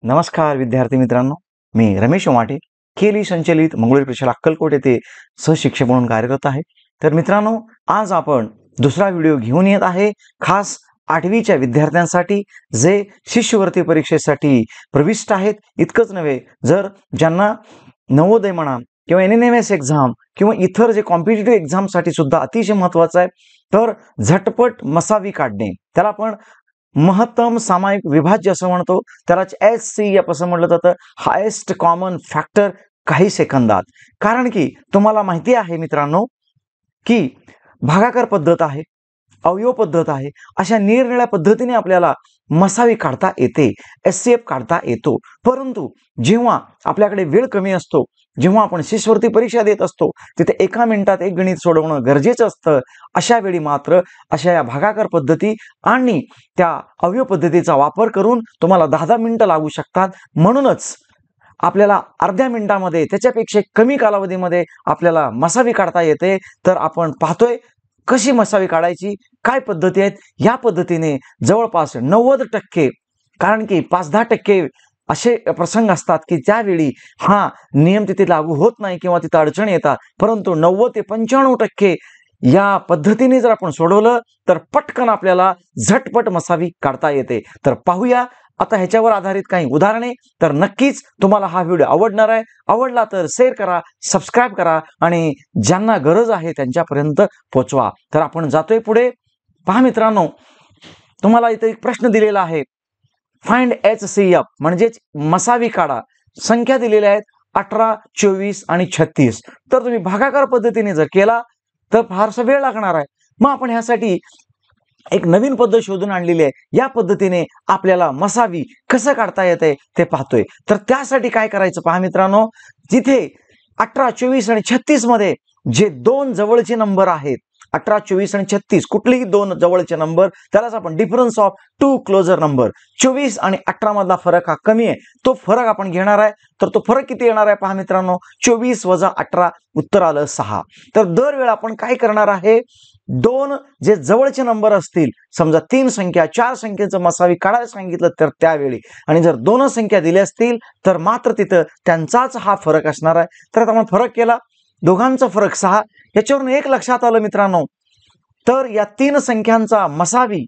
नमस्कार विद्यार्थी मित्रांनो, मी रमेश उमाटे केली संचलित मंगळूर प्रशाला अक्कलकोट येथे सहशिक्षक म्हणून कार्यरत आहे। तर मित्रांनो, आज आपण दुसरा व्हिडिओ घेऊन येत आहे खास 8वीच्या विद्यार्थ्यांसाठी जे शिष्यवृत्ती परीक्षेसाठी प्रविष्ट आहेत। इतकंच नव्हे, जर ज्यांना नवोदय म्हणा किंवा NNMS एक्झाम किंवा इतर जे कॉम्पिटिटिव्ह एक्झामसाठी सुद्धा अतिशय महत्त्वाचं आहे, तर झटपट मसावी काढणे, त्याला आपण महत्तम सामायिक विभाज्य असं म्हणतो, त्यालाच HCF असं म्हटलं जातं, हायेस्ट कॉमन फॅक्टर काही सेकंदात। कारण की तुम्हाला माहिती आहे मित्रांनो की भागाकार पद्धत आहे, अवयव पद्धत आहे, अशा निरनिराळ्या पद्धतीने आपल्याला मसावी काढता येते, HCF काढता येतो। परंतु जेव्हा आपल्याकडे वेळ कमी असतो, जेव्हा आपण शिष्यवृत्ती परीक्षा देत असतो, तिथे 1 मिनिटात एक गणित सोडवणं गरजेचं असतं। अशा वेळी मात्र अशा या भागाकार पद्धती आणि त्या अवयव पद्धतीचा वापर करून तुम्हाला 10-10 मिनिटं लागू शकतात। म्हणूनच आपल्याला अर्ध्या मिनिटामध्ये, त्याच्यापेक्षा कमी कालावधीमध्ये आपल्याला मसावी काढता येते। तर आपण पाहतोय कशी मसावी काढायची, काय पद्धती आहेत। या पद्धतीने जवळपास 90%, कारण की 5-10% असे प्रसंग असतात की त्यावेळी हा नियम तिथे लागू होत नाही किंवा तिथे अडचणी येतात, परंतु 90 ते 95% या पद्धतीने जर आपण सोडवलं तर पटकन आपल्याला झटपट मसावी काढता येते। तर पाहूया आता ह्याच्यावर आधारित काही उदाहरणे। तर नक्कीच तुम्हाला हा व्हिडिओ आवडणार आहे। आवडला तर शेअर करा, सबस्क्राईब करा आणि ज्यांना गरज आहे त्यांच्यापर्यंत पोहोचवा। तर आपण जातोय पुढे। पहा मित्रांनो, तुम्हाला इथे एक प्रश्न दिलेला आहे, फाइंड HCF म्हणजेच मसावी काढा। संख्या दिलेल्या आहेत 18, 24 आणि 36। तर तुम्ही भागाकार पद्धतीने जर केला तर फारसा वेळ लागणार आहे। मग आपण ह्यासाठी एक नवीन पद्धत शोधून आणलेली आहे। या पद्धतीने आपल्याला मसावी कसं काढता येते ते पाहतोय। तर त्यासाठी काय करायचं पहा मित्रांनो, जिथे 18, 24 आणि 36 मध्ये जे दोन जवळचे नंबर आहेत, 18, 24 आणि 36 कुठलेही दोन जवळचे नंबर, त्यालाच आपण difference of two closer number. 24 आणि 18 मधला फरक हा कमी आहे, तो फरक आपण घेणार आहे। तर तो फरक किती येणार आहे पहा मित्रांनो, 24 वजा 18, उत्तर आलं 6। तर दरवेळी आपण काय करणार आहे, दोन जे जवळचे नंबर असतील, समजा 3 संख्या 4 संख्येचं मसावी काढायला सांगितलं तर त्यावेळी, आणि जर 2 संख्या दिल्या असतील तर मात्र तिथं त्यांचाच हा फरक असणार आहे। तर आता आपण फरक केला, दोघांचा फरक 6। याच्यावरून एक लक्षात आलं मित्रांनो, तर या 3 संख्यांचा मसावी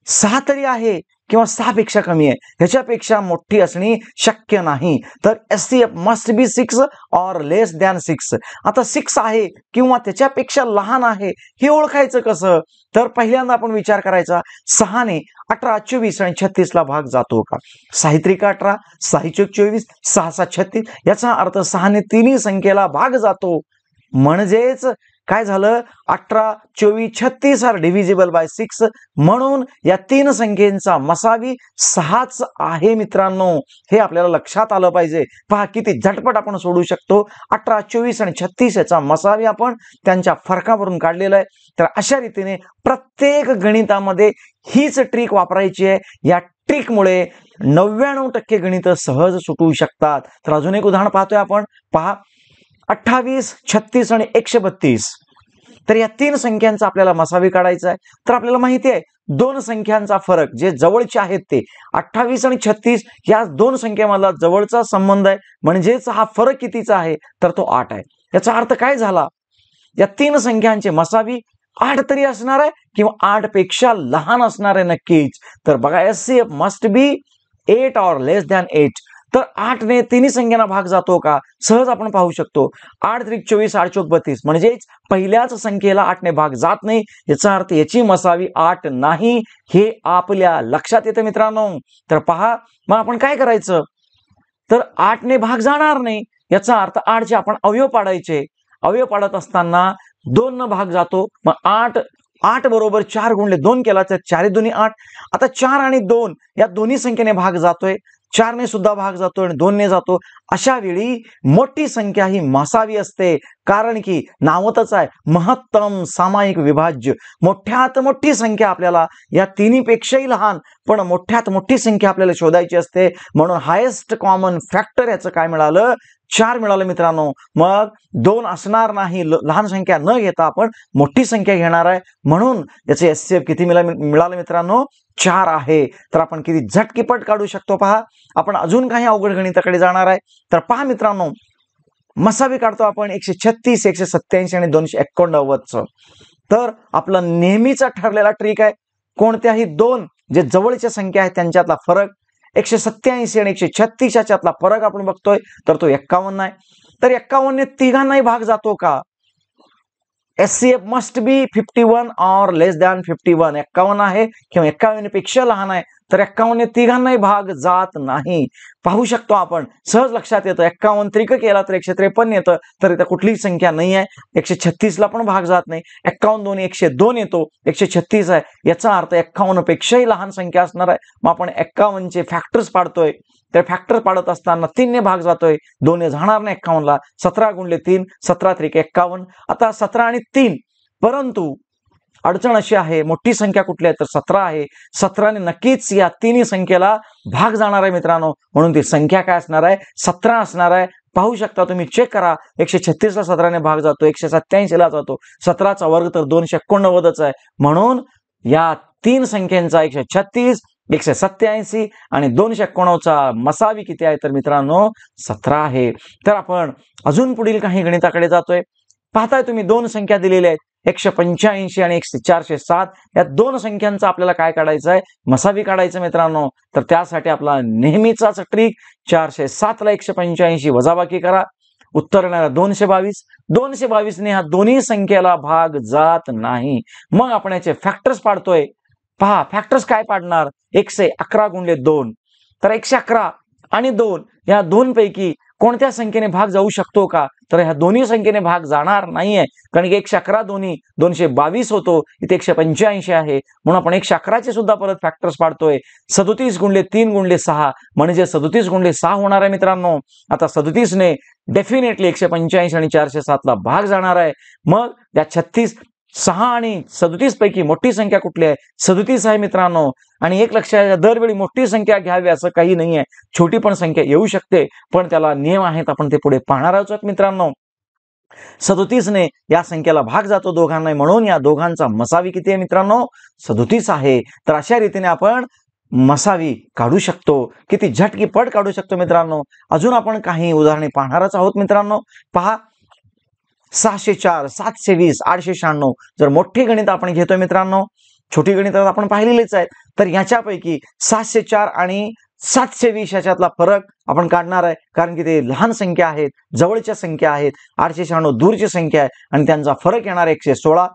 6 तरी आहे किंवा 6 पेक्षा कमी आहे, ह्याच्यापेक्षा मोठी असणे शक्य नाही। तर HCF मस्ट बी 6 और लेस दॅन 6। आता 6 आहे किंवा त्याच्यापेक्षा लहान आहे हे ओळखायचं कसं, तर पहिल्यांदा आपण विचार करायचा, 6 ने 18, 24 आणि 36 ला भाग जातो का? 6 त्रिक 18, 6 चौक 24, 6 7 36। याचा अर्थ 6 ने तिन्ही संख्येला भाग जातो। म्हणजेच काय झालं, 18, 24, 36 आर डिव्हिजिबल बाय 6। म्हणून या 3 संख्येचा मसावी 6च आहे मित्रांनो, हे आपल्याला लक्षात आलं पाहिजे। पहा किती झटपट आपण सोडू शकतो। 18, 24 आणि 36 याचा मसावी आपण त्यांच्या फरकावरून काढलेला आहे। तर अशा रीतीने प्रत्येक गणितामध्ये हीच ट्रिक वापरायची आहे। या ट्रिकमुळे 99% गणित सहज सुटू शकतात। तर अजून एक उदाहरण पाहतोय आपण, पहा 28, 36 आणि 132। तर या 3 संख्यांचा आपल्याला मसावी काढायचा आहे। तर आपल्याला माहिती आहे दोन संख्यांचा फरक जे जवळचे आहेत ते 28 आणि 36 या दोन संख्येमधला जवळचा संबंध आहे, म्हणजेच हा फरक कितीचा आहे, तर तो 8 आहे। याचा अर्थ काय झाला, या 3 संख्यांचे मसावी 8 तरी असणार आहे किंवा 8 पेक्षा लहान असणार आहे नक्कीच। तर बघा HCF मस्ट बी 8 और लेस दॅन 8। तर 8 ने तिन्ही संख्यांना भाग जातो का? सहज आपण पाहू शकतो, 8 त्रिक 24, 8 चौक 32, म्हणजेच पहिल्याच संख्येला 8 ने भाग जात नाही। याचा अर्थ याची मसावी 8 नाही, हे आपल्या लक्षात येतं मित्रांनो। तर पहा, मग आपण काय करायचं, तर 8 ने भाग जाणार नाही, याचा अर्थ 8 चे आपण अवयव पाडायचे। अवयव पाडत असताना 2 न भाग जातो, मग 8 बरोबर 4 गुणले 2 केला तर 4 2 8। आता 4 आणि 2 या दोन्ही संख्येने भाग जातोय, 4 ने सुद्धा भाग जातो आणि 2 ने जातो। अशा वेळी मोठी संख्या ही मसावी असते, कारण की नावतच आहे महत्तम सामायिक विभाज्य। मोठ्यात मोठी संख्या आपल्याला या तिन्हीपेक्षाही लहान पण मोठ्यात मोठी संख्या आपल्याला शोधायची असते। म्हणून हायेस्ट कॉमन फॅक्टर याचं काय मिळालं, 4 मिळालं मित्रांनो। मग 2 असणार नाही, लहान संख्या न घेता आपण मोठी संख्या घेणार आहे, म्हणून याचे HCF किती मिळालं मित्रांनो, 4 आहे। तर आपण किती झटकीपट काढू शकतो पहा, आपण अजून काही अवघड गणिताकडे जाणार आहे. तर पहा मित्रांनो, मसावी काढतो आपण 136, 187 आणि 289. तर आपला नेहमीचा ठरलेला ट्रिक आहे, कोणत्याही दोन जे जवळच्या संख्या आहेत त्यांच्यातला फरक 187 आणि 136 याच्यातला फरक आपण बघतोय, तर तो 51 आहे. तर 51 ने तिघांनाही भाग जातो का? SCF मस्ट बी 51 और लेस दॅन 51. 51 आहे किंवा 51 पेक्षा लहान आहे, तर 51 ने तिघांनाही भाग जात नाही. पाहू शकतो आपण, सहज लक्षात येतं. 51 त्रिक केला तर 153 येतं, तर इथं कुठलीही संख्या नाही आहे. 136 ला पण भाग जात नाही. 51 दोन्ही 102 येतो, 136 आहे, याचा अर्थ 51 पेक्षाही लहान संख्या असणार आहे. मग आपण 51 चे फॅक्टर्स पाडतोय, तर फॅक्टर पाडत असताना 3 ने भाग जातोय, 2 ने जाणार नाही 51 ला. 17 गुणिले 3, 17 त्रिक 51. आता 17 आणि 3, परंतु अडचण अशी आहे, मोठी संख्या कुठली आहे तर 17 आहे. 17 ने नक्कीच या तिन्ही संख्येला भाग जाणार आहे मित्रांनो, म्हणून ती संख्या काय असणार आहे? 17 असणार आहे. पाहू शकता तुम्ही, चेक करा. 136 ला 17 ने भाग जातो, 187 ला जातो, 17 चा वर्ग तर 289च आहे. म्हणून या तीन संख्यांचा 136, 187 आणि 289 चा मसावी किती आहे तर मित्रांनो 17 आहे. तर आपण अजून पुढील काही गणिताकडे जातोय. पाहताय तुम्ही, दोन संख्या दिलेल्या आहेत, 185 आणि 407. या दोन संख्यांचा आपल्याला काय काढायचं आहे? मसावी काढायचं मित्रांनो. तर त्यासाठी आपला नेहमीचाच ट्रिक, 407 ला 185 वजाबाकी करा, उत्तर येणार 222. 222 ने ह्या दोन्ही संख्येला भाग जात नाही. मग आपण याचे फॅक्टर्स पाडतोय. पहा, फॅक्टर्स काय पाडणार? 111 गुणिले 2. तर 111 आणि 2 या दोन पैकी कोणत्या संख्येने भाग जाऊ शकतो का? तर ह्या दोन्ही संख्येने भाग जाणार नाहीये, कारण की 111 दोन्ही 222 होतो, इथे 185 आहे. म्हणून आपण 111 चे सुद्धा परत फॅक्टर्स पाडतोय. 37 गुणिले 3 गुणिले 6 म्हणजे 37 गुणिले 6 होणार आहे मित्रांनो. आता 37 ने डेफिनेटली 185 आणि 407 ला भाग जाणार आहे. मग त्या 36, 6 आणि 37 पैकी मोठी संख्या कुठली आहे? 37 आहे मित्रांनो. आणि एक लक्षात घ्या, दरवेळी मोठी संख्या घ्यावी असं काही नाहीये, छोटी पण संख्या येऊ शकते, पण त्याला नियम आहेत, आपण ते पुढे पाहणार आहोत मित्रांनो. 37 ने या संख्येला भाग जातो दोघांना, म्हणून या दोघांचा मसावी किती आहे मित्रांनो? 37 आहे. तर अशा रीतीने आपण मसावी काढू शकतो, किती झटकीपट काढू शकतो मित्रांनो. अजून आपण काही उदाहरणे पाहणारच आहोत मित्रांनो. पहा, 604, 720, 896. जर मोठी गणित आपण घेतोय मित्रांनो, छोटी गणित आपण पाहिलेलीच आहेत, तर याच्यापैकी 704 आणि 720 याच्यातला फरक आपण काढणार आहे, कारण की ते लहान संख्या आहेत, जवळच्या संख्या आहेत. 896 दूरची संख्या आहे आणि त्यांचा फरक येणार 116.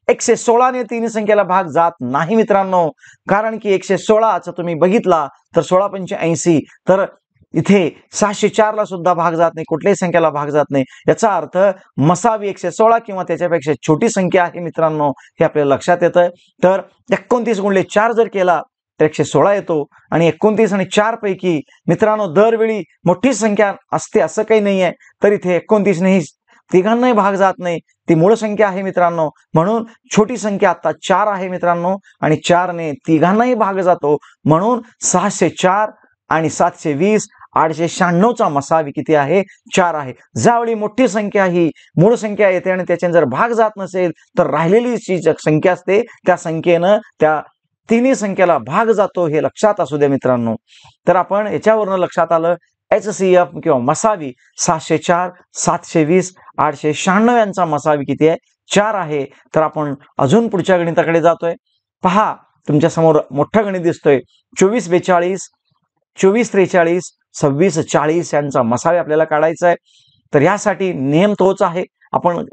116 ने तीन संख्येला भाग जात नाही मित्रांनो, कारण की 116चा तुम्ही बघितला तर 16 पंचे 80, तर इथे 704 ला सुद्धा भाग जात नाही, कुठल्याही संख्येला भाग जात नाही. याचा अर्थ मसावी 116 किंवा त्याच्यापेक्षा छोटी संख्या आहे मित्रांनो, हे आपल्याला लक्षात येतं. तर 29 गुणिले 4 जर केला तर 116 येतो. आणि 29 आणि 4 पैकी मित्रांनो दरवेळी मोठी संख्या असते असं काही नाही आहे, तर इथे 29 ने तिघांनाही भाग जात नाही, ती मूळ संख्या आहे मित्रांनो. म्हणून छोटी संख्या आता 4 आहे मित्रांनो, आणि 4 ने तिघांनाही भाग जातो, म्हणून 604 आणि 720, 896 चा मसावी किती आहे? 4 आहे. ज्यावेळी मोठी संख्या ही मूळ संख्या येते आणि त्याच्याने जर भाग जात नसेल, तर राहिलेली जी संख्या असते त्या संख्येनं त्या तिन्ही संख्येला भाग जातो, हे लक्षात असू द्या मित्रांनो. तर आपण याच्यावरनं लक्षात आलं, HCF किंवा मसावी 704, 720, 896 यांचा मसावी किती आहे? 4 आहे. तर आपण अजून पुढच्या गणिताकडे जातोय. पहा, तुमच्या समोर मोठं गणित दिसतोय. 2442, 2443, 2640 यांचा मसावी आपल्याला काढायचा आहे. तर यासाठी नियम तोच आहे, आपण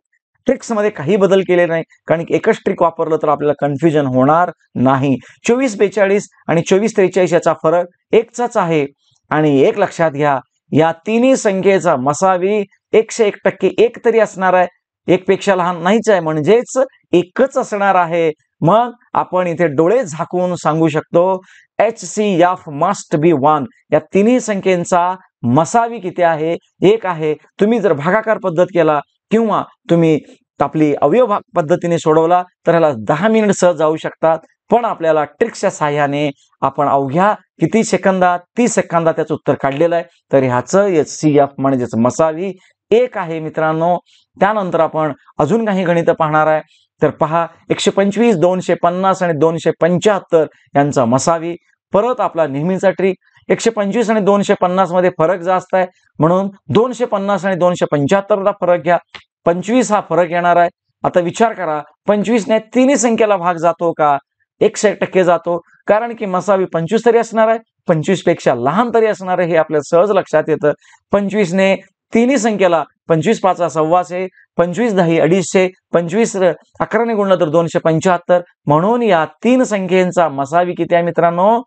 ट्रिक्स मध्ये काही बदल केले नाही, कारण की एकच ट्रिक वापरलं तर आपल्याला कन्फ्युजन होणार नाही. 2442 आणि 2443 याचा फरक 1चाच आहे. आणि एक लक्षात घ्या, या तिन्ही संख्येचा मसावी 101% एक तरी असणार आहे, एक पेक्षा लहान नाहीच आहे, म्हणजेच एकच असणार आहे. मग आपण इथे डोळे झाकून सांगू शकतो, HCF मस्ट बी 1. या तिन्ही संख्येचा मसावी किती आहे? 1 आहे. तुम्ही जर भागाकार पद्धत केला किंवा तुम्ही आपली अवयव पद्धतीने सोडवला तर याला 10 मिनिट सहज जाऊ शकतात, पण आपल्याला ट्रिक्सच्या साहाय्याने आपण अवघ्या किती सेकंदात? 30 सेकंदात त्याचं उत्तर काढलेलं आहे. तर ह्याचं HCF म्हणजेच मसावी 1 आहे मित्रांनो. त्यानंतर आपण अजून काही गणित पाहणार आहे. तर पहा, 125, 250 आणि 275 यांचा मसावी. परत आपला नेहमीचा ट्रिक, 125 आणि 250 मध्ये फरक जास्त आहे, म्हणून 250 आणि 275 ला फरक घ्या. 25 हा फरक येणार आहे. आता विचार करा, 25 ने तिन्ही संख्येला भाग जातो का? 100% जातो, कारण की मसावी 25 तरी असणार आहे, 25 पेक्षा लहान तरी असणार आहे, हे आपल्याला सहज लक्षात येतं. 25 ने तिन्ही संख्येला 25 5 125, 25 10 250, 25 11 ने गुणलं तर 275. म्हणून या तीन संख्येचा मसावी किती आहे मित्रांनो?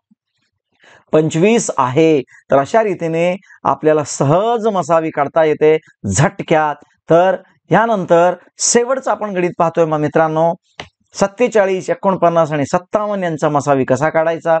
25 आहे. तर अशा रीतीने आपल्याला सहज मसावी काढता येते झटक्यात. तर यानंतर शेवटचा आपण गणित पाहतोय मग मित्रांनो, 47, 49 आणि 57 यांचा मसावी कसा काढायचा?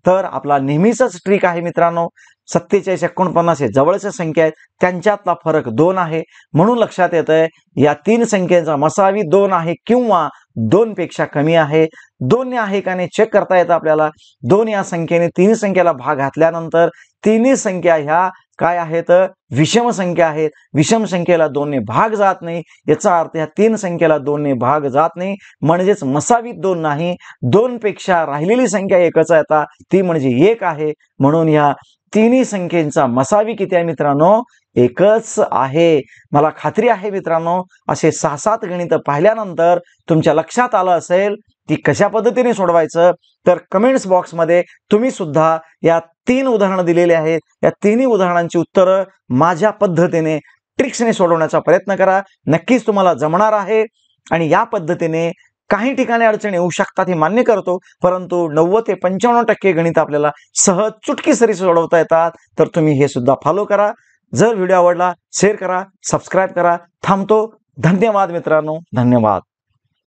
तर आपला नेहमीचाच ट्रिक आहे मित्रांनो, 47, 49 हे जवळच्या संख्या आहेत, त्यांच्यातला फरक 2 आहे. म्हणून लक्षात येतंय या तीन संख्येचा मसावी 2 आहे किंवा 2 पेक्षा कमी आहे. 2 ने आहे का नाही चेक करता येतं आपल्याला. 2 या संख्येने तिन्ही संख्येला भाग घातल्यानंतर तिन्ही संख्या ह्या काय आहेत? विषम संख्या आहेत. विषम संख्येला 2 ने भाग जात नाही, याचा अर्थ ह्या तीन संख्येला 2 ने भाग जात नाही, म्हणजेच मसावीत 2 नाही. 2 पेक्षा राहिलेली संख्या एकच आहे, आता ती म्हणजे 1 आहे. म्हणून ह्या तिन्ही संख्येचा मसावी किती आहे मित्रांनो? एकच आहे. मला खात्री आहे मित्रांनो, असे 6-7 गणित पाहिल्यानंतर तुमच्या लक्षात आलं असेल की कशा पद्धतीने सोडवायचं. तर कमेंट्स बॉक्समध्ये तुम्ही सुद्धा या 3 उदाहरणं दिलेली आहेत, या तिन्ही उदाहरणांची उत्तरं माझ्या पद्धतीने ट्रिक्सने सोडवण्याचा प्रयत्न करा. नक्कीच तुम्हाला जमणार आहे. आणि या पद्धतीने काही ठिकाणी अडचणी येऊ शकतात हे मान्य करतो, परंतु 90 ते 95% गणित आपल्याला सहज चुटकीसरी सोडवता येतात. तर तुम्ही हे सुद्धा फॉलो करा. जर व्हिडिओ आवडला शेअर करा, सबस्क्राईब करा. थांबतो. धन्यवाद मित्रांनो, धन्यवाद.